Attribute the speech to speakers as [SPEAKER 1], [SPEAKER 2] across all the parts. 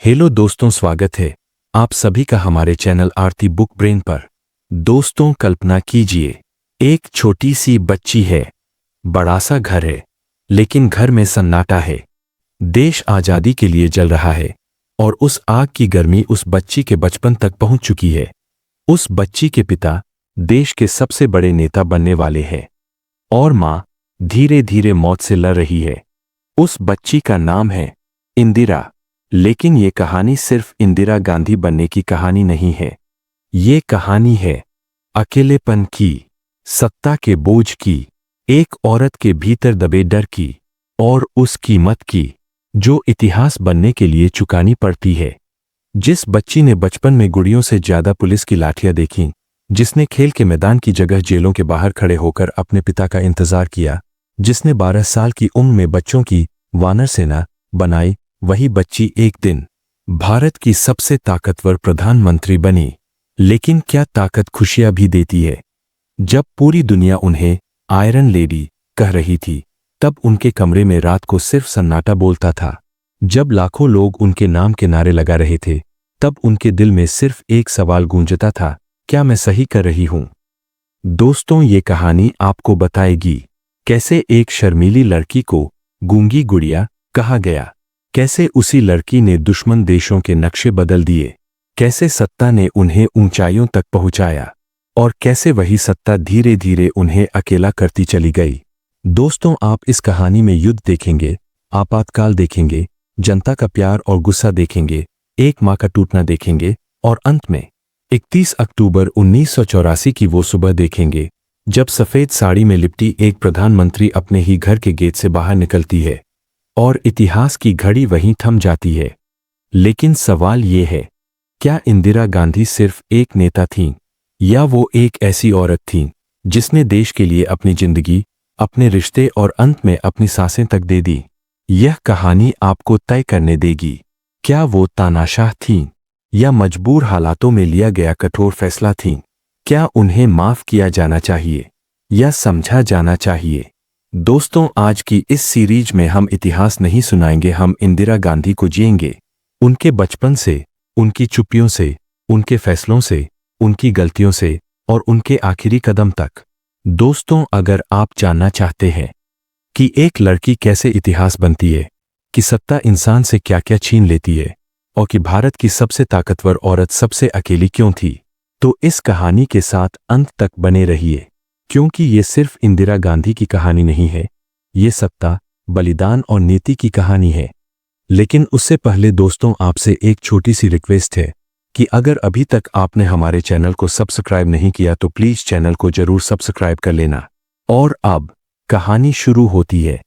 [SPEAKER 1] Hello दोस्तों, स्वागत है आप सभी का हमारे चैनल आरती बुक ब्रेन पर। दोस्तों, कल्पना कीजिए, एक छोटी सी बच्ची है, बड़ा सा घर है, लेकिन घर में सन्नाटा है। देश आज़ादी के लिए जल रहा है और उस आग की गर्मी उस बच्ची के बचपन तक पहुंच चुकी है। उस बच्ची के पिता देश के सबसे बड़े नेता बनने वाले हैं और माँ धीरे धीरे मौत से लड़ रही है। उस बच्ची का नाम है इंदिरा। लेकिन ये कहानी सिर्फ इंदिरा गांधी बनने की कहानी नहीं है। ये कहानी है अकेलेपन की, सत्ता के बोझ की, एक औरत के भीतर दबे डर की और उस कीमत की जो इतिहास बनने के लिए चुकानी पड़ती है। जिस बच्ची ने बचपन में गुड़ियों से ज्यादा पुलिस की लाठियां देखीं, जिसने खेल के मैदान की जगह जेलों के बाहर खड़े होकर अपने पिता का इंतजार किया, जिसने 12 साल की उम्र में बच्चों की वानर सेना बनाई, वही बच्ची एक दिन भारत की सबसे ताकतवर प्रधानमंत्री बनी। लेकिन क्या ताकत खुशियां भी देती है? जब पूरी दुनिया उन्हें आयरन लेडी कह रही थी, तब उनके कमरे में रात को सिर्फ सन्नाटा बोलता था। जब लाखों लोग उनके नाम के नारे लगा रहे थे, तब उनके दिल में सिर्फ एक सवाल गूंजता था, क्या मैं सही कर रही हूं? दोस्तों, ये कहानी आपको बताएगी कैसे एक शर्मीली लड़की को गूंगी गुड़िया कहा गया, कैसे उसी लड़की ने दुश्मन देशों के नक्शे बदल दिए, कैसे सत्ता ने उन्हें ऊंचाइयों तक पहुंचाया और कैसे वही सत्ता धीरे धीरे उन्हें अकेला करती चली गई। दोस्तों, आप इस कहानी में युद्ध देखेंगे, आपातकाल देखेंगे, जनता का प्यार और गुस्सा देखेंगे, एक मां का टूटना देखेंगे और अंत में 31 अक्टूबर 1984 की वो सुबह देखेंगे जब सफेद साड़ी में लिपटी एक प्रधानमंत्री अपने ही घर के गेट से बाहर निकलती है और इतिहास की घड़ी वहीं थम जाती है। लेकिन सवाल ये है, क्या इंदिरा गांधी सिर्फ एक नेता थीं या वो एक ऐसी औरत थीं जिसने देश के लिए अपनी जिंदगी, अपने रिश्ते और अंत में अपनी सांसें तक दे दी? यह कहानी आपको तय करने देगी, क्या वो तानाशाह थीं या मजबूर हालातों में लिया गया कठोर फैसला थीं? क्या उन्हें माफ किया जाना चाहिए या समझा जाना चाहिए? दोस्तों, आज की इस सीरीज में हम इतिहास नहीं सुनाएंगे, हम इंदिरा गांधी को जिएंगे, उनके बचपन से, उनकी चुप्पियों से, उनके फैसलों से, उनकी गलतियों से और उनके आखिरी कदम तक। दोस्तों, अगर आप जानना चाहते हैं कि एक लड़की कैसे इतिहास बनती है, कि सत्ता इंसान से क्या क्या छीन लेती है और कि भारत की सबसे ताकतवर औरत सबसे अकेली क्यों थी, तो इस कहानी के साथ अंत तक बने रहिए, क्योंकि ये सिर्फ इंदिरा गांधी की कहानी नहीं है, ये सत्ता, बलिदान और नीति की कहानी है। लेकिन उससे पहले दोस्तों, आपसे एक छोटी सी रिक्वेस्ट है कि अगर अभी तक आपने हमारे चैनल को सब्सक्राइब नहीं किया तो प्लीज चैनल को जरूर सब्सक्राइब कर लेना। और अब कहानी शुरू होती है।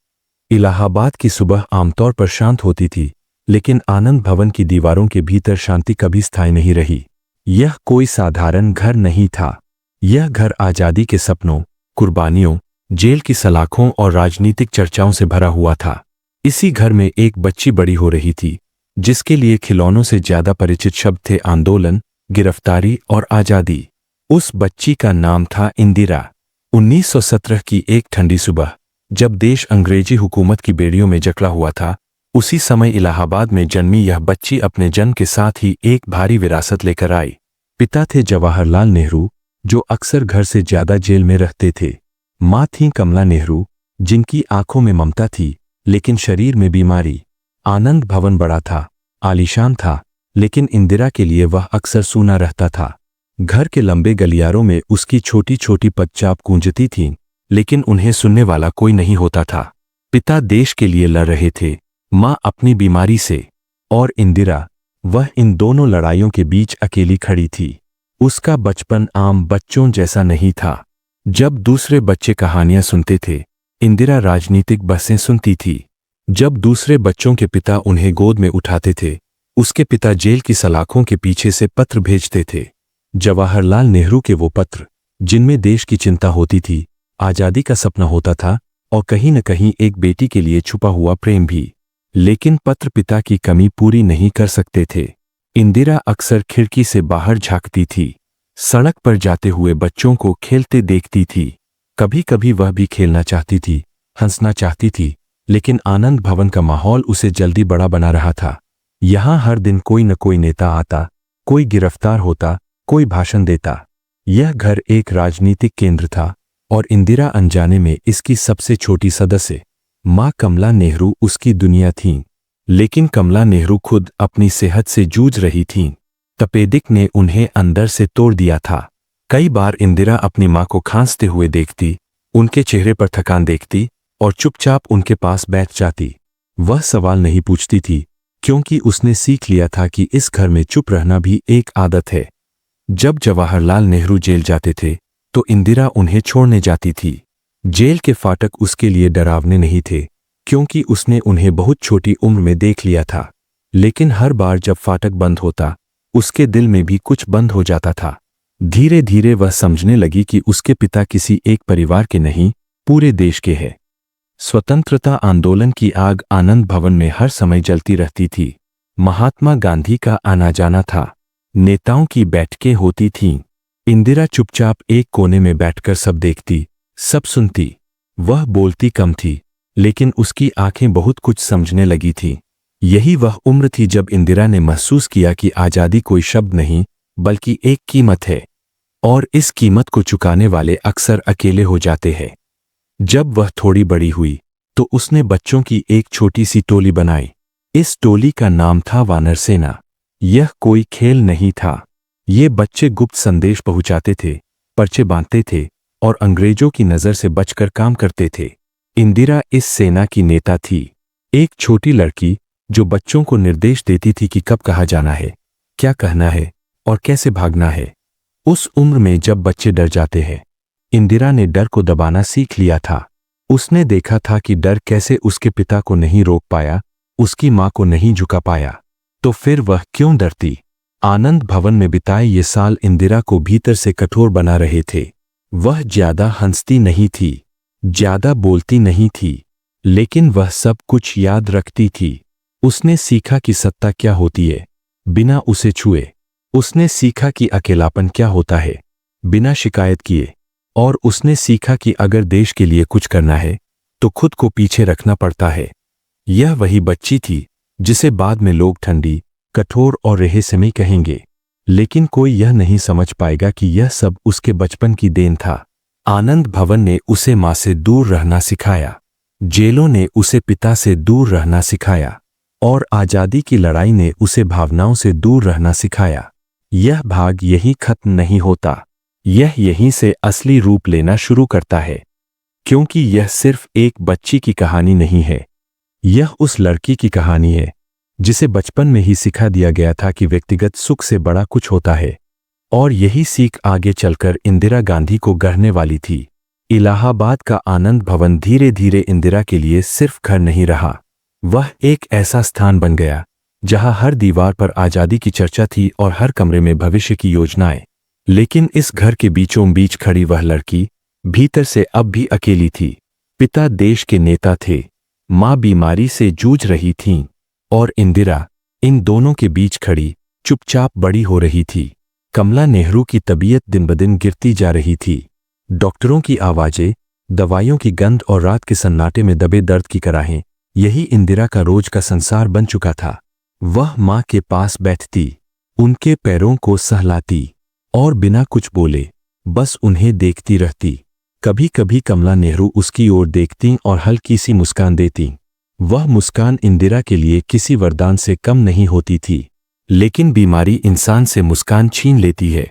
[SPEAKER 1] इलाहाबाद की सुबह आमतौर पर शांत होती थी, लेकिन आनंद भवन की दीवारों के भीतर शांति कभी स्थायी नहीं रही। यह कोई साधारण घर नहीं था। यह घर आजादी के सपनों, कुर्बानियों, जेल की सलाखों और राजनीतिक चर्चाओं से भरा हुआ था। इसी घर में एक बच्ची बड़ी हो रही थी, जिसके लिए खिलौनों से ज्यादा परिचित शब्द थे आंदोलन, गिरफ्तारी और आजादी। उस बच्ची का नाम था इंदिरा। 1917 की एक ठंडी सुबह, जब देश अंग्रेजी हुकूमत की बेड़ियों में जकड़ा हुआ था, उसी समय इलाहाबाद में जन्मी यह बच्ची अपने जन्म के साथ ही एक भारी विरासत लेकर आई। पिता थे जवाहरलाल नेहरू, जो अक्सर घर से ज्यादा जेल में रहते थे। माँ थीं कमला नेहरू, जिनकी आंखों में ममता थी लेकिन शरीर में बीमारी। आनंद भवन बड़ा था, आलीशान था, लेकिन इंदिरा के लिए वह अक्सर सूना रहता था। घर के लंबे गलियारों में उसकी छोटी छोटी पदचाप गूंजती थीं, लेकिन उन्हें सुनने वाला कोई नहीं होता था। पिता देश के लिए लड़ रहे थे, माँ अपनी बीमारी से, और इंदिरा, वह इन दोनों लड़ाइयों के बीच अकेली खड़ी थी। उसका बचपन आम बच्चों जैसा नहीं था। जब दूसरे बच्चे कहानियां सुनते थे, इंदिरा राजनीतिक बहसें सुनती थी। जब दूसरे बच्चों के पिता उन्हें गोद में उठाते थे, उसके पिता जेल की सलाखों के पीछे से पत्र भेजते थे। जवाहरलाल नेहरू के वो पत्र, जिनमें देश की चिंता होती थी, आजादी का सपना होता था और कहीं न कहीं एक बेटी के लिए छुपा हुआ प्रेम भी। लेकिन पत्र पिता की कमी पूरी नहीं कर सकते थे। इंदिरा अक्सर खिड़की से बाहर झांकती थी, सड़क पर जाते हुए बच्चों को खेलते देखती थी। कभी कभी वह भी खेलना चाहती थी, हंसना चाहती थी, लेकिन आनंद भवन का माहौल उसे जल्दी बड़ा बना रहा था। यहाँ हर दिन कोई न कोई नेता आता, कोई गिरफ्तार होता, कोई भाषण देता। यह घर एक राजनीतिक केंद्र था और इंदिरा अनजाने में इसकी सबसे छोटी सदस्य मां कमला नेहरू उसकी दुनिया थीं। लेकिन कमला नेहरू खुद अपनी सेहत से जूझ रही थीं। तपेदिक ने उन्हें अंदर से तोड़ दिया था। कई बार इंदिरा अपनी मां को खांसते हुए देखती, उनके चेहरे पर थकान देखती और चुपचाप उनके पास बैठ जाती। वह सवाल नहीं पूछती थी, क्योंकि उसने सीख लिया था कि इस घर में चुप रहना भी एक आदत है। जब जवाहरलाल नेहरू जेल जाते थे तो इंदिरा उन्हें छोड़ने जाती थी। जेल के फाटक उसके लिए डरावने नहीं थे, क्योंकि उसने उन्हें बहुत छोटी उम्र में देख लिया था। लेकिन हर बार जब फाटक बंद होता, उसके दिल में भी कुछ बंद हो जाता था। धीरे धीरे वह समझने लगी कि उसके पिता किसी एक परिवार के नहीं, पूरे देश के हैं। स्वतंत्रता आंदोलन की आग आनंद भवन में हर समय जलती रहती थी। महात्मा गांधी का आना जाना था। नेताओं की बैठकें होती थीं। इंदिरा चुपचाप एक कोने में बैठकर सब देखती, सब सुनती। वह बोलती कम थी, लेकिन उसकी आंखें बहुत कुछ समझने लगी थीं। यही वह उम्र थी जब इंदिरा ने महसूस किया कि आज़ादी कोई शब्द नहीं, बल्कि एक कीमत है, और इस कीमत को चुकाने वाले अक्सर अकेले हो जाते हैं। जब वह थोड़ी बड़ी हुई तो उसने बच्चों की एक छोटी सी टोली बनाई। इस टोली का नाम था वानर सेना। यह कोई खेल नहीं था। ये बच्चे गुप्त संदेश पहुंचाते थे, पर्चे बांधते थे और अंग्रेजों की नज़र से बचकर काम करते थे। इंदिरा इस सेना की नेता थी, एक छोटी लड़की जो बच्चों को निर्देश देती थी कि कब कहाँ जाना है, क्या कहना है और कैसे भागना है। उस उम्र में जब बच्चे डर जाते हैं, इंदिरा ने डर को दबाना सीख लिया था। उसने देखा था कि डर कैसे उसके पिता को नहीं रोक पाया, उसकी मां को नहीं झुका पाया, तो फिर वह क्यों डरती। आनंद भवन में बिताए ये साल इंदिरा को भीतर से कठोर बना रहे थे। वह ज्यादा हंसती नहीं थी, ज्यादा बोलती नहीं थी, लेकिन वह सब कुछ याद रखती थी। उसने सीखा कि सत्ता क्या होती है बिना उसे छुए। उसने सीखा कि अकेलापन क्या होता है बिना शिकायत किए। और उसने सीखा कि अगर देश के लिए कुछ करना है तो खुद को पीछे रखना पड़ता है। यह वही बच्ची थी जिसे बाद में लोग ठंडी, कठोर और रहस्यमयी कहेंगे, लेकिन कोई यह नहीं समझ पाएगा कि यह सब उसके बचपन की देन था। आनंद भवन ने उसे मां से दूर रहना सिखाया, जेलों ने उसे पिता से दूर रहना सिखाया, और आजादी की लड़ाई ने उसे भावनाओं से दूर रहना सिखाया। यह भाग यहीं खत्म नहीं होता, यह यहीं से असली रूप लेना शुरू करता है, क्योंकि यह सिर्फ एक बच्ची की कहानी नहीं है। यह उस लड़की की कहानी है जिसे बचपन में ही सिखा दिया गया था कि व्यक्तिगत सुख से बड़ा कुछ होता है, और यही सीख आगे चलकर इंदिरा गांधी को गढ़ने वाली थी। इलाहाबाद का आनंद भवन धीरे धीरे इंदिरा के लिए सिर्फ घर नहीं रहा, वह एक ऐसा स्थान बन गया जहां हर दीवार पर आजादी की चर्चा थी और हर कमरे में भविष्य की योजनाएं। लेकिन इस घर के बीचों बीच खड़ी वह लड़की भीतर से अब भी अकेली थी। पिता देश के नेता थे, मां बीमारी से जूझ रही थीं, और इंदिरा इन दोनों के बीच खड़ी चुपचाप बड़ी हो रही थी। कमला नेहरू की तबीयत दिन ब दिन गिरती जा रही थी। डॉक्टरों की आवाजें, दवाइयों की गंध और रात के सन्नाटे में दबे दर्द की कराहें, यही इंदिरा का रोज का संसार बन चुका था। वह मां के पास बैठती, उनके पैरों को सहलाती और बिना कुछ बोले बस उन्हें देखती रहती। कभी कभी कमला नेहरू उसकी ओर देखती और हल्की सी मुस्कान देती। वह मुस्कान इंदिरा के लिए किसी वरदान से कम नहीं होती थी। लेकिन बीमारी इंसान से मुस्कान छीन लेती है,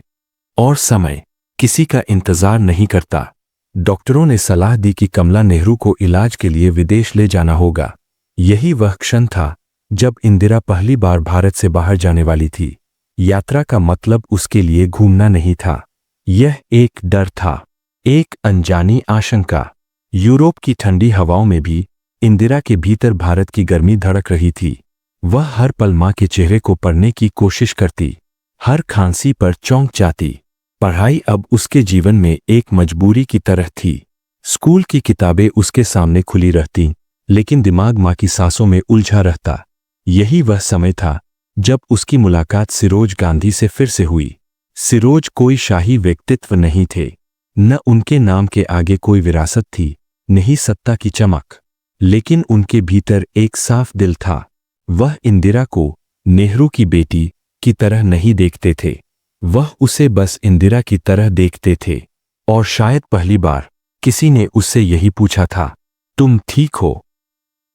[SPEAKER 1] और समय किसी का इंतजार नहीं करता। डॉक्टरों ने सलाह दी कि कमला नेहरू को इलाज के लिए विदेश ले जाना होगा। यही वह क्षण था जब इंदिरा पहली बार भारत से बाहर जाने वाली थी। यात्रा का मतलब उसके लिए घूमना नहीं था, यह एक डर था, एक अनजानी आशंका। यूरोप की ठंडी हवाओं में भी इंदिरा के भीतर भारत की गर्मी धड़क रही थी। वह हर पल मां के चेहरे को पढ़ने की कोशिश करती, हर खांसी पर चौंक जाती। पढ़ाई अब उसके जीवन में एक मजबूरी की तरह थी। स्कूल की किताबें उसके सामने खुली रहती, लेकिन दिमाग मां की सांसों में उलझा रहता। यही वह समय था जब उसकी मुलाकात सिरोज गांधी से फिर से हुई। सिरोज कोई शाही व्यक्तित्व नहीं थे, न उनके नाम के आगे कोई विरासत थी, नहीं सत्ता की चमक, लेकिन उनके भीतर एक साफ दिल था। वह इंदिरा को नेहरू की बेटी की तरह नहीं देखते थे। वह उसे बस इंदिरा की तरह देखते थे। और शायद पहली बार किसी ने उससे यही पूछा था, तुम ठीक हो?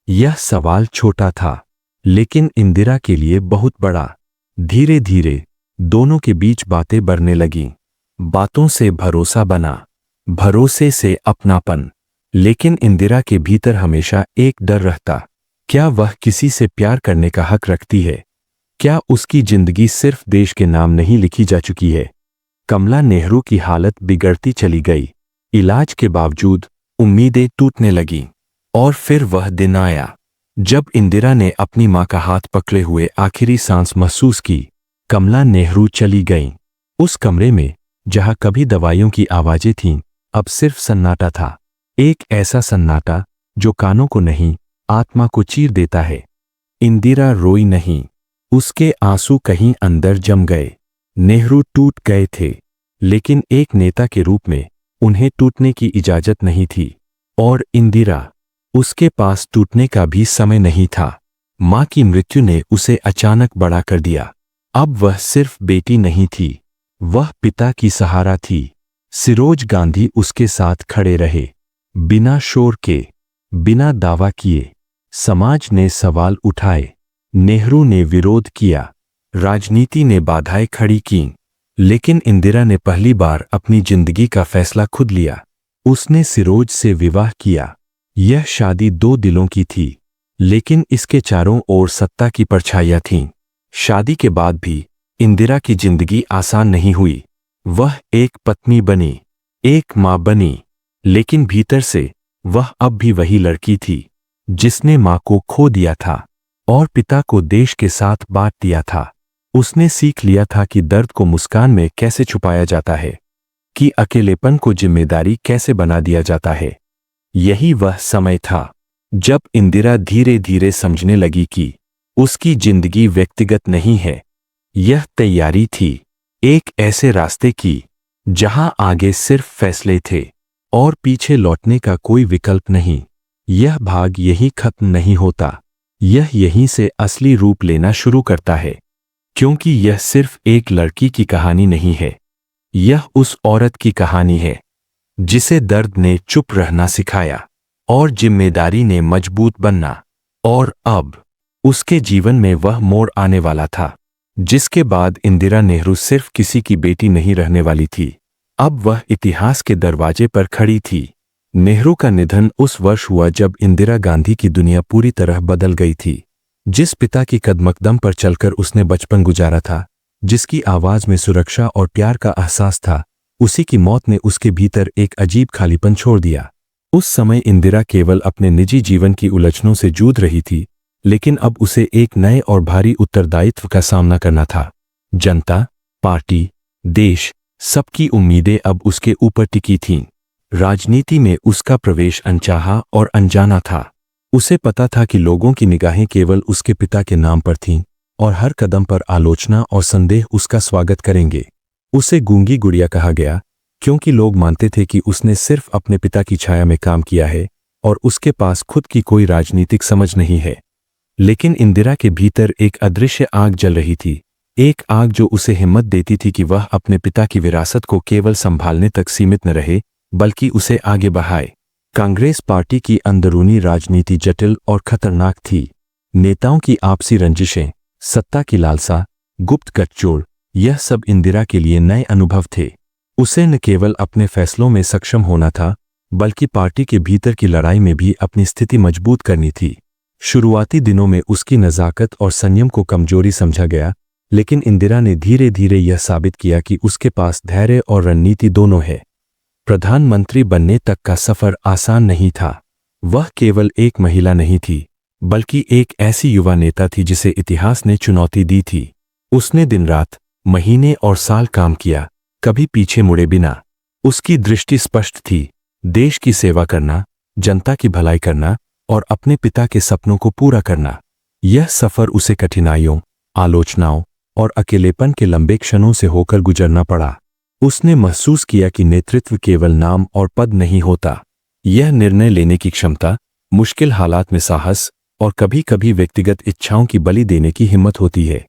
[SPEAKER 1] यह सवाल छोटा था, लेकिन इंदिरा के लिए बहुत बड़ा। धीरे धीरे दोनों के बीच बातें बढ़ने लगीं। बातों से भरोसा बना, भरोसे से अपनापन। लेकिन इंदिरा के भीतर हमेशा एक डर रहता। क्या वह किसी से प्यार करने का हक रखती है? क्या उसकी जिंदगी सिर्फ देश के नाम नहीं लिखी जा चुकी है? कमला नेहरू की हालत बिगड़ती चली गई। इलाज के बावजूद उम्मीदें टूटने लगीं। और फिर वह दिन आया जब इंदिरा ने अपनी मां का हाथ पकड़े हुए आखिरी सांस महसूस की। कमला नेहरू चली गईं। उस कमरे में जहां कभी दवाइयों की आवाजें थीं, अब सिर्फ सन्नाटा था। एक ऐसा सन्नाटा जो कानों को नहीं, आत्मा को चीर देता है। इंदिरा रोई नहीं, उसके आंसू कहीं अंदर जम गए। नेहरू टूट गए थे, लेकिन एक नेता के रूप में उन्हें टूटने की इजाजत नहीं थी। और इंदिरा, उसके पास टूटने का भी समय नहीं था। मां की मृत्यु ने उसे अचानक बड़ा कर दिया। अब वह सिर्फ बेटी नहीं थी, वह पिता की सहारा थी। सिरोज गांधी उसके साथ खड़े रहे, बिना शोर के, बिना दावा किए। समाज ने सवाल उठाए, नेहरू ने विरोध किया, राजनीति ने बाधाएं खड़ी कीं। लेकिन इंदिरा ने पहली बार अपनी जिंदगी का फैसला खुद लिया। उसने सिरोज से विवाह किया। यह शादी दो दिलों की थी, लेकिन इसके चारों ओर सत्ता की परछाइयां थीं। शादी के बाद भी इंदिरा की जिंदगी आसान नहीं हुई। वह एक पत्नी बनी, एक मां बनी, लेकिन भीतर से वह अब भी वही लड़की थी जिसने मां को खो दिया था और पिता को देश के साथ बांट दिया था। उसने सीख लिया था कि दर्द को मुस्कान में कैसे छुपाया जाता है, कि अकेलेपन को जिम्मेदारी कैसे बना दिया जाता है। यही वह समय था जब इंदिरा धीरे धीरे समझने लगी कि उसकी जिंदगी व्यक्तिगत नहीं है। यह तैयारी थी एक ऐसे रास्ते की जहां आगे सिर्फ फैसले थे और पीछे लौटने का कोई विकल्प नहीं। यह भाग यही खत्म नहीं होता, यह यहीं से असली रूप लेना शुरू करता है। क्योंकि यह सिर्फ एक लड़की की कहानी नहीं है, यह उस औरत की कहानी है जिसे दर्द ने चुप रहना सिखाया और जिम्मेदारी ने मजबूत बनना। और अब उसके जीवन में वह मोड़ आने वाला था जिसके बाद इंदिरा नेहरू सिर्फ किसी की बेटी नहीं रहने वाली थी, अब वह इतिहास के दरवाजे पर खड़ी थी। नेहरू का निधन उस वर्ष हुआ जब इंदिरा गांधी की दुनिया पूरी तरह बदल गई थी। जिस पिता की कदमकदम पर चलकर उसने बचपन गुजारा था, जिसकी आवाज में सुरक्षा और प्यार का एहसास था, उसी की मौत ने उसके भीतर एक अजीब खालीपन छोड़ दिया। उस समय इंदिरा केवल अपने निजी जीवन की उलझनों से जूझ रही थी, लेकिन अब उसे एक नए और भारी उत्तरदायित्व का सामना करना था। जनता, पार्टी, देश, सबकी उम्मीदें अब उसके ऊपर टिकी थीं। राजनीति में उसका प्रवेश अनचाहा और अनजाना था। उसे पता था कि लोगों की निगाहें केवल उसके पिता के नाम पर थीं और हर कदम पर आलोचना और संदेह उसका स्वागत करेंगे। उसे गूंगी गुड़िया कहा गया क्योंकि लोग मानते थे कि उसने सिर्फ अपने पिता की छाया में काम किया है और उसके पास खुद की कोई राजनीतिक समझ नहीं है। लेकिन इंदिरा के भीतर एक अदृश्य आग जल रही थी, एक आग जो उसे हिम्मत देती थी कि वह अपने पिता की विरासत को केवल संभालने तक सीमित न रहे, बल्कि उसे आगे बढ़ाए। कांग्रेस पार्टी की अंदरूनी राजनीति जटिल और खतरनाक थी। नेताओं की आपसी रंजिशें, सत्ता की लालसा, गुप्त गठजोड़, यह सब इंदिरा के लिए नए अनुभव थे। उसे न केवल अपने फैसलों में सक्षम होना था, बल्कि पार्टी के भीतर की लड़ाई में भी अपनी स्थिति मजबूत करनी थी। शुरुआती दिनों में उसकी नज़ाकत और संयम को कमजोरी समझा गया, लेकिन इंदिरा ने धीरे धीरे यह साबित किया कि उसके पास धैर्य और रणनीति दोनों है। प्रधानमंत्री बनने तक का सफर आसान नहीं था। वह केवल एक महिला नहीं थी, बल्कि एक ऐसी युवा नेता थी जिसे इतिहास ने चुनौती दी थी। उसने दिन रात, महीने और साल काम किया, कभी पीछे मुड़े बिना। उसकी दृष्टि स्पष्ट थी, देश की सेवा करना, जनता की भलाई करना और अपने पिता के सपनों को पूरा करना। यह सफर उसे कठिनाइयों, आलोचनाओं और अकेलेपन के लंबे क्षणों से होकर गुजरना पड़ा। उसने महसूस किया कि नेतृत्व केवल नाम और पद नहीं होता, यह निर्णय लेने की क्षमता, मुश्किल हालात में साहस और कभी कभी व्यक्तिगत इच्छाओं की बलि देने की हिम्मत होती है।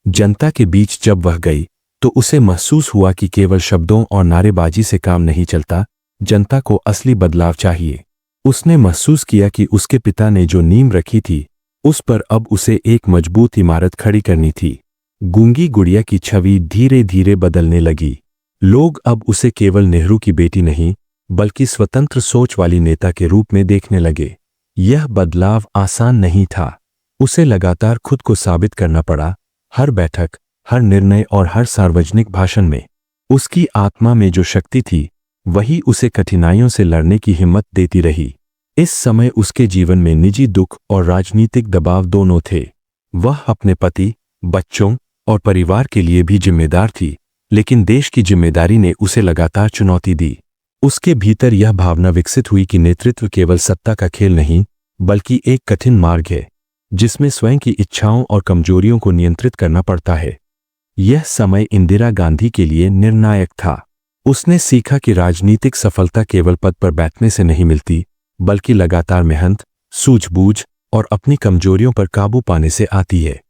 [SPEAKER 1] जनता के बीच जब वह गई तो उसे महसूस हुआ कि केवल शब्दों और नारेबाजी से काम नहीं चलता, जनता को असली बदलाव चाहिए। उसने महसूस किया कि उसके पिता ने जो नींव रखी थी उस पर अब उसे एक मजबूत इमारत खड़ी करनी थी। गूंगी गुड़िया की छवि धीरे धीरे बदलने लगी। लोग अब उसे केवल नेहरू की बेटी नहीं बल्कि स्वतंत्र सोच वाली नेता के रूप में देखने लगे। यह बदलाव आसान नहीं था। उसे लगातार खुद को साबित करना पड़ा। हर बैठक, हर निर्णय और हर सार्वजनिक भाषण में उसकी आत्मा में जो शक्ति थी वही उसे कठिनाइयों से लड़ने की हिम्मत देती रही। इस समय उसके जीवन में निजी दुख और राजनीतिक दबाव दोनों थे। वह अपने पति, बच्चों और परिवार के लिए भी जिम्मेदार थी, लेकिन देश की जिम्मेदारी ने उसे लगातार चुनौती दी। उसके भीतर यह भावना विकसित हुई कि नेतृत्व केवल सत्ता का खेल नहीं बल्कि एक कठिन मार्ग है जिसमें स्वयं की इच्छाओं और कमजोरियों को नियंत्रित करना पड़ता है। यह समय इंदिरा गांधी के लिए निर्णायक था। उसने सीखा कि राजनीतिक सफलता केवल पद पर बैठने से नहीं मिलती बल्कि लगातार मेहनत, सूझबूझ और अपनी कमजोरियों पर काबू पाने से आती है।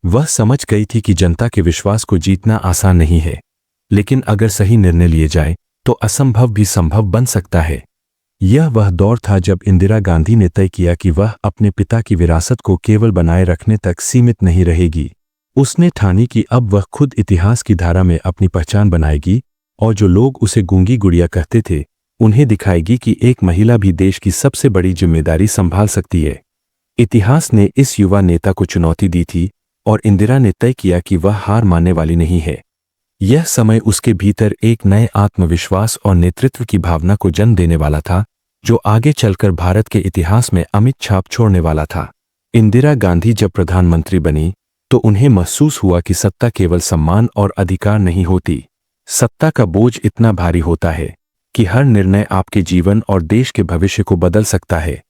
[SPEAKER 1] वह समझ गई थी कि जनता के विश्वास को जीतना आसान नहीं है, लेकिन अगर सही निर्णय लिए जाए तो असंभव भी संभव बन सकता है। यह वह दौर था जब इंदिरा गांधी ने तय किया कि वह अपने पिता की विरासत को केवल बनाए रखने तक सीमित नहीं रहेगी। उसने ठानी कि अब वह खुद इतिहास की धारा में अपनी पहचान बनाएगी और जो लोग उसे गूंगी गुड़िया कहते थे उन्हें दिखाएगी कि एक महिला भी देश की सबसे बड़ी जिम्मेदारी संभाल सकती है। इतिहास ने इस युवा नेता को चुनौती दी थी और इंदिरा ने तय किया कि वह हार मानने वाली नहीं है। यह समय उसके भीतर एक नए आत्मविश्वास और नेतृत्व की भावना को जन्म देने वाला था जो आगे चलकर भारत के इतिहास में अमिट छाप छोड़ने वाला था। इंदिरा गांधी जब प्रधानमंत्री बनी तो उन्हें महसूस हुआ कि सत्ता केवल सम्मान और अधिकार नहीं होती। सत्ता का बोझ इतना भारी होता है कि हर निर्णय आपके जीवन और देश के भविष्य को बदल सकता है।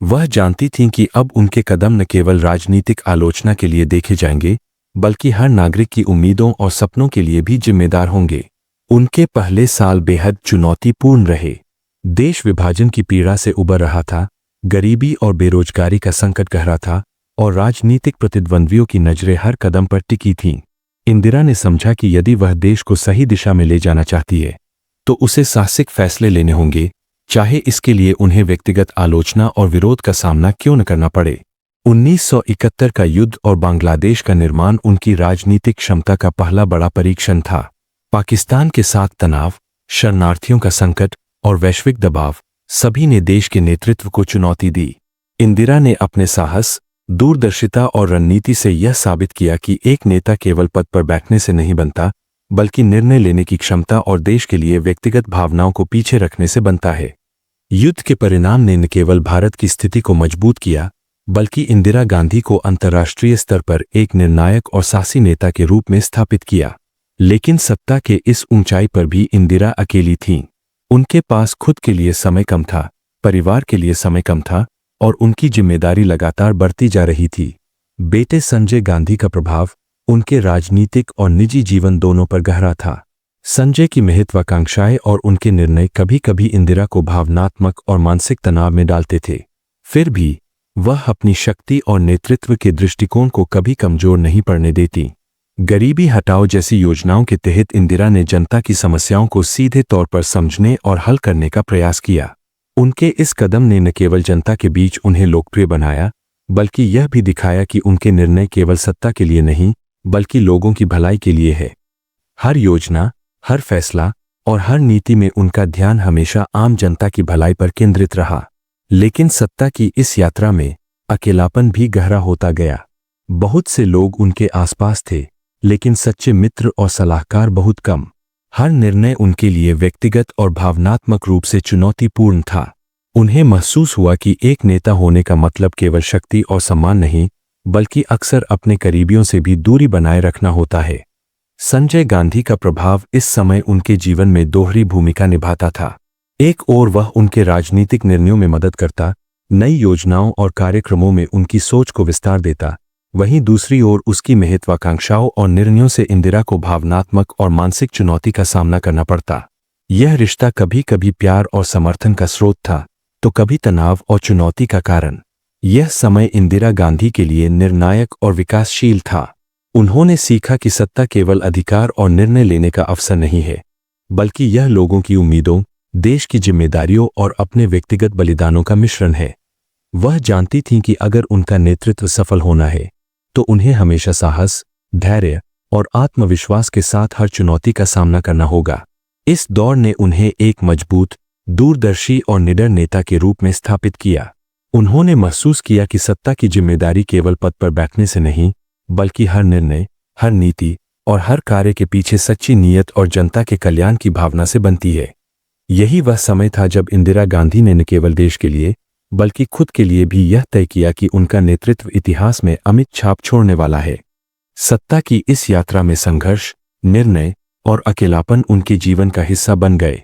[SPEAKER 1] वह जानती थीं कि अब उनके कदम न केवल राजनीतिक आलोचना के लिए देखे जाएंगे बल्कि हर नागरिक की उम्मीदों और सपनों के लिए भी जिम्मेदार होंगे। उनके पहले साल बेहद चुनौतीपूर्ण रहे। देश विभाजन की पीड़ा से उबर रहा था, गरीबी और बेरोजगारी का संकट गहरा था और राजनीतिक प्रतिद्वंद्वियों की नजरें हर कदम पर टिकी थीं। इंदिरा ने समझा कि यदि वह देश को सही दिशा में ले जाना चाहती है तो उसे साहसिक फैसले लेने होंगे, चाहे इसके लिए उन्हें व्यक्तिगत आलोचना और विरोध का सामना क्यों न करना पड़े। 1971 का युद्ध और बांग्लादेश का निर्माण उनकी राजनीतिक क्षमता का पहला बड़ा परीक्षण था। पाकिस्तान के साथ तनाव, शरणार्थियों का संकट और वैश्विक दबाव सभी ने देश के नेतृत्व को चुनौती दी। इंदिरा ने अपने साहस, दूरदर्शिता और रणनीति से यह साबित किया कि एक नेता केवल पद पर बैठने से नहीं बनता बल्कि निर्णय लेने की क्षमता और देश के लिए व्यक्तिगत भावनाओं को पीछे रखने से बनता है। युद्ध के परिणाम ने न केवल भारत की स्थिति को मजबूत किया बल्कि इंदिरा गांधी को अंतर्राष्ट्रीय स्तर पर एक निर्णायक और साहसी नेता के रूप में स्थापित किया। लेकिन सत्ता के इस ऊंचाई पर भी इंदिरा अकेली थीं। उनके पास खुद के लिए समय कम था, परिवार के लिए समय कम था और उनकी जिम्मेदारी लगातार बढ़ती जा रही थी। बेटे संजय गांधी का प्रभाव उनके राजनीतिक और निजी जीवन दोनों पर गहरा था। संजय की महत्वाकांक्षाएं और उनके निर्णय कभी कभी इंदिरा को भावनात्मक और मानसिक तनाव में डालते थे। फिर भी वह अपनी शक्ति और नेतृत्व के दृष्टिकोण को कभी कमजोर नहीं पड़ने देती। गरीबी हटाओ जैसी योजनाओं के तहत इंदिरा ने जनता की समस्याओं को सीधे तौर पर समझने और हल करने का प्रयास किया। उनके इस कदम ने न केवल जनता के बीच उन्हें लोकप्रिय बनाया बल्कि यह भी दिखाया कि उनके निर्णय केवल सत्ता के लिए नहीं बल्कि लोगों की भलाई के लिए है। हर योजना, हर फैसला और हर नीति में उनका ध्यान हमेशा आम जनता की भलाई पर केंद्रित रहा। लेकिन सत्ता की इस यात्रा में अकेलापन भी गहरा होता गया। बहुत से लोग उनके आसपास थे, लेकिन सच्चे मित्र और सलाहकार बहुत कम। हर निर्णय उनके लिए व्यक्तिगत और भावनात्मक रूप से चुनौतीपूर्ण था। उन्हें महसूस हुआ कि एक नेता होने का मतलब केवल शक्ति और सम्मान नहीं बल्कि अक्सर अपने करीबियों से भी दूरी बनाए रखना होता है। संजय गांधी का प्रभाव इस समय उनके जीवन में दोहरी भूमिका निभाता था। एक ओर वह उनके राजनीतिक निर्णयों में मदद करता, नई योजनाओं और कार्यक्रमों में उनकी सोच को विस्तार देता, वहीं दूसरी ओर उसकी महत्वाकांक्षाओं और निर्णयों से इंदिरा को भावनात्मक और मानसिक चुनौती का सामना करना पड़ता। यह रिश्ता कभी कभी प्यार और समर्थन का स्रोत था तो कभी तनाव और चुनौती का कारण। यह समय इंदिरा गांधी के लिए निर्णायक और विकासशील था। उन्होंने सीखा कि सत्ता केवल अधिकार और निर्णय लेने का अवसर नहीं है, बल्कि यह लोगों की उम्मीदों, देश की जिम्मेदारियों और अपने व्यक्तिगत बलिदानों का मिश्रण है। वह जानती थीं कि अगर उनका नेतृत्व सफल होना है तो उन्हें हमेशा साहस, धैर्य और आत्मविश्वास के साथ हर चुनौती का सामना करना होगा। इस दौर ने उन्हें एक मजबूत, दूरदर्शी और निडर नेता के रूप में स्थापित किया। उन्होंने महसूस किया कि सत्ता की जिम्मेदारी केवल पद पर बैठने से नहीं, बल्कि हर निर्णय, हर नीति और हर कार्य के पीछे सच्ची नीयत और जनता के कल्याण की भावना से बनती है। यही वह समय था जब इंदिरा गांधी ने न केवल देश के लिए, बल्कि खुद के लिए भी यह तय किया कि उनका नेतृत्व इतिहास में अमिट छाप छोड़ने वाला है। सत्ता की इस यात्रा में संघर्ष, निर्णय और अकेलापन उनके जीवन का हिस्सा बन गए।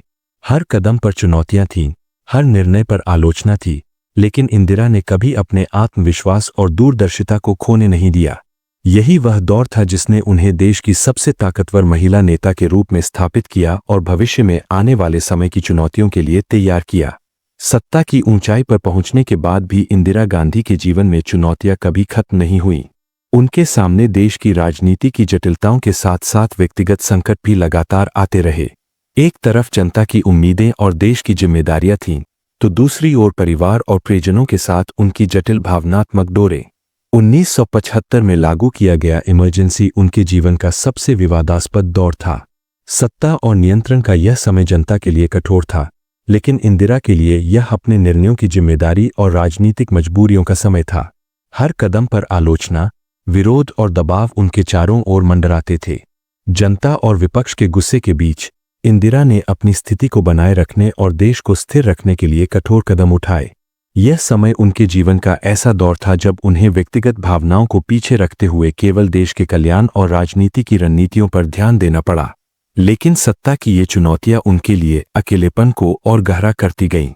[SPEAKER 1] हर कदम पर चुनौतियां थीं, हर निर्णय पर आलोचना थी, लेकिन इंदिरा ने कभी अपने आत्मविश्वास और दूरदर्शिता को खोने नहीं दिया। यही वह दौर था जिसने उन्हें देश की सबसे ताकतवर महिला नेता के रूप में स्थापित किया और भविष्य में आने वाले समय की चुनौतियों के लिए तैयार किया। सत्ता की ऊंचाई पर पहुंचने के बाद भी इंदिरा गांधी के जीवन में चुनौतियां कभी खत्म नहीं हुईं। उनके सामने देश की राजनीति की जटिलताओं के साथ साथ व्यक्तिगत संकट भी लगातार आते रहे। एक तरफ जनता की उम्मीदें और देश की जिम्मेदारियां थीं, तो दूसरी ओर परिवार और परिजनों के साथ उनकी जटिल भावनात्मक डोरें। 1975 में लागू किया गया इमरजेंसी उनके जीवन का सबसे विवादास्पद दौर था। सत्ता और नियंत्रण का यह समय जनता के लिए कठोर था, लेकिन इंदिरा के लिए यह अपने निर्णयों की जिम्मेदारी और राजनीतिक मजबूरियों का समय था। हर कदम पर आलोचना, विरोध और दबाव उनके चारों ओर मंडराते थे। जनता और विपक्ष के गुस्से के बीच इंदिरा ने अपनी स्थिति को बनाए रखने और देश को स्थिर रखने के लिए कठोर कदम उठाए। यह समय उनके जीवन का ऐसा दौर था जब उन्हें व्यक्तिगत भावनाओं को पीछे रखते हुए केवल देश के कल्याण और राजनीति की रणनीतियों पर ध्यान देना पड़ा। लेकिन सत्ता की ये चुनौतियां उनके लिए अकेलेपन को और गहरा करती गईं।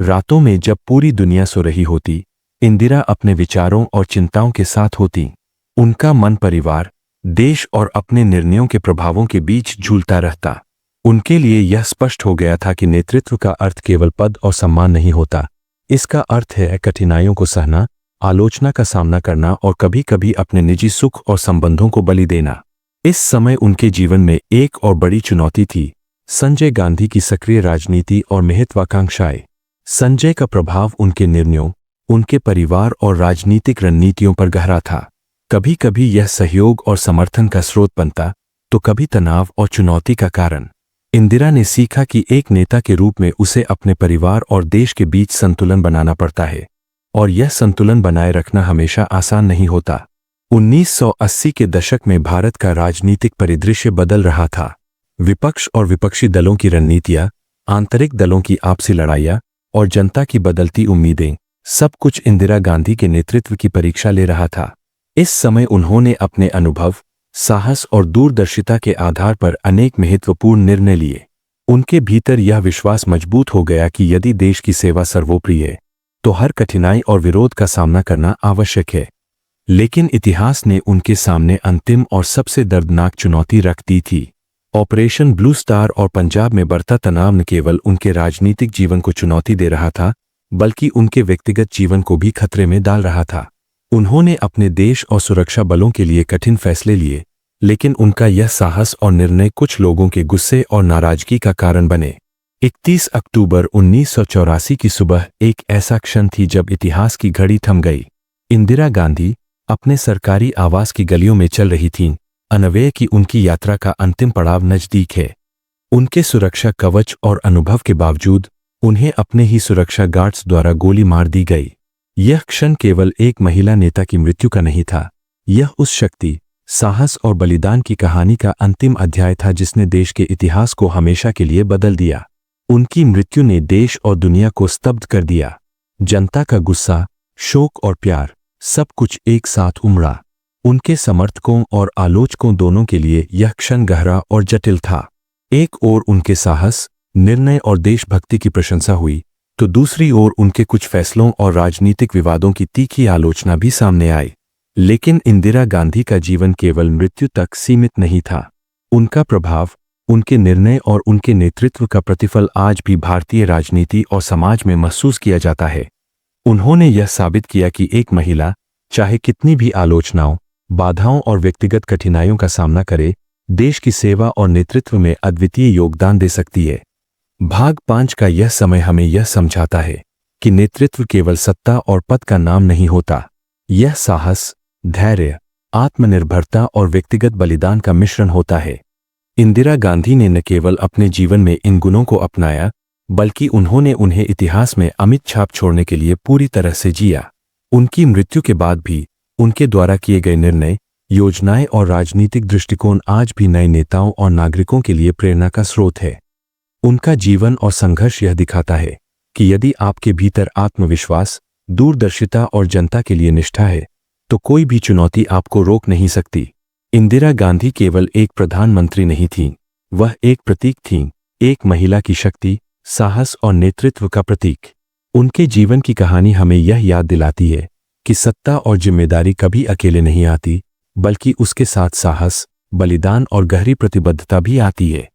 [SPEAKER 1] रातों में जब पूरी दुनिया सो रही होती, इंदिरा अपने विचारों और चिंताओं के साथ होती। उनका मन परिवार, देश और अपने निर्णयों के प्रभावों के बीच झूलता रहता। उनके लिए यह स्पष्ट हो गया था कि नेतृत्व का अर्थ केवल पद और सम्मान नहीं होता। इसका अर्थ है कठिनाइयों को सहना, आलोचना का सामना करना और कभी-कभी अपने निजी सुख और संबंधों को बलि देना। इस समय उनके जीवन में एक और बड़ी चुनौती थी, संजय गांधी की सक्रिय राजनीति और महत्वाकांक्षाएं। संजय का प्रभाव उनके निर्णयों, उनके परिवार और राजनीतिक रणनीतियों पर गहरा था। कभी-कभी यह सहयोग और समर्थन का स्रोत बनता, तो कभी तनाव और चुनौती का कारण। इंदिरा ने सीखा कि एक नेता के रूप में उसे अपने परिवार और देश के बीच संतुलन बनाना पड़ता है, और यह संतुलन बनाए रखना हमेशा आसान नहीं होता। 1980 के दशक में भारत का राजनीतिक परिदृश्य बदल रहा था। विपक्ष और विपक्षी दलों की रणनीतियां, आंतरिक दलों की आपसी लड़ाइयां और जनता की बदलती उम्मीदें, सब कुछ इंदिरा गांधी के नेतृत्व की परीक्षा ले रहा था। इस समय उन्होंने अपने अनुभव, साहस और दूरदर्शिता के आधार पर अनेक महत्वपूर्ण निर्णय लिए। उनके भीतर यह विश्वास मजबूत हो गया कि यदि देश की सेवा सर्वोपरि है, तो हर कठिनाई और विरोध का सामना करना आवश्यक है। लेकिन इतिहास ने उनके सामने अंतिम और सबसे दर्दनाक चुनौती रख दी थी। ऑपरेशन ब्लू स्टार और पंजाब में बढ़ता तनाव न केवल उनके राजनीतिक जीवन को चुनौती दे रहा था, बल्कि उनके व्यक्तिगत जीवन को भी खतरे में डाल रहा था। उन्होंने अपने देश और सुरक्षा बलों के लिए कठिन फैसले लिए, लेकिन उनका यह साहस और निर्णय कुछ लोगों के गुस्से और नाराजगी का कारण बने। 31 अक्टूबर 1984 की सुबह एक ऐसा क्षण थी जब इतिहास की घड़ी थम गई। इंदिरा गांधी अपने सरकारी आवास की गलियों में चल रही थीं, अनवय कि उनकी यात्रा का अंतिम पड़ाव नजदीक है। उनके सुरक्षा कवच और अनुभव के बावजूद उन्हें अपने ही सुरक्षा गार्ड्स द्वारा गोली मार दी गई। यह क्षण केवल एक महिला नेता की मृत्यु का नहीं था, यह उस शक्ति, साहस और बलिदान की कहानी का अंतिम अध्याय था जिसने देश के इतिहास को हमेशा के लिए बदल दिया। उनकी मृत्यु ने देश और दुनिया को स्तब्ध कर दिया। जनता का गुस्सा, शोक और प्यार, सब कुछ एक साथ उमड़ा। उनके समर्थकों और आलोचकों दोनों के लिए यह क्षण गहरा और जटिल था। एक ओर उनके साहस, निर्णय और देशभक्ति की प्रशंसा हुई, तो दूसरी ओर उनके कुछ फैसलों और राजनीतिक विवादों की तीखी आलोचना भी सामने आई। लेकिन इंदिरा गांधी का जीवन केवल मृत्यु तक सीमित नहीं था। उनका प्रभाव, उनके निर्णय और उनके नेतृत्व का प्रतिफल आज भी भारतीय राजनीति और समाज में महसूस किया जाता है। उन्होंने यह साबित किया कि एक महिला चाहे कितनी भी आलोचनाओं, बाधाओं और व्यक्तिगत कठिनाइयों का सामना करे, देश की सेवा और नेतृत्व में अद्वितीय योगदान दे सकती है। भाग 5 का यह समय हमें यह समझाता है कि नेतृत्व केवल सत्ता और पद का नाम नहीं होता। यह साहस, धैर्य, आत्मनिर्भरता और व्यक्तिगत बलिदान का मिश्रण होता है। इंदिरा गांधी ने न केवल अपने जीवन में इन गुणों को अपनाया, बल्कि उन्होंने उन्हें इतिहास में अमिट छाप छोड़ने के लिए पूरी तरह से जिया। उनकी मृत्यु के बाद भी उनके द्वारा किए गए निर्णय, योजनाएं और राजनीतिक दृष्टिकोण आज भी नए नेताओं और नागरिकों के लिए प्रेरणा का स्रोत है। उनका जीवन और संघर्ष यह दिखाता है कि यदि आपके भीतर आत्मविश्वास, दूरदर्शिता और जनता के लिए निष्ठा है, तो कोई भी चुनौती आपको रोक नहीं सकती। इंदिरा गांधी केवल एक प्रधानमंत्री नहीं थीं, वह एक प्रतीक थीं, एक महिला की शक्ति, साहस और नेतृत्व का प्रतीक। उनके जीवन की कहानी हमें यह याद दिलाती है कि सत्ता और जिम्मेदारी कभी अकेले नहीं आती, बल्कि उसके साथ साहस, बलिदान और गहरी प्रतिबद्धता भी आती है।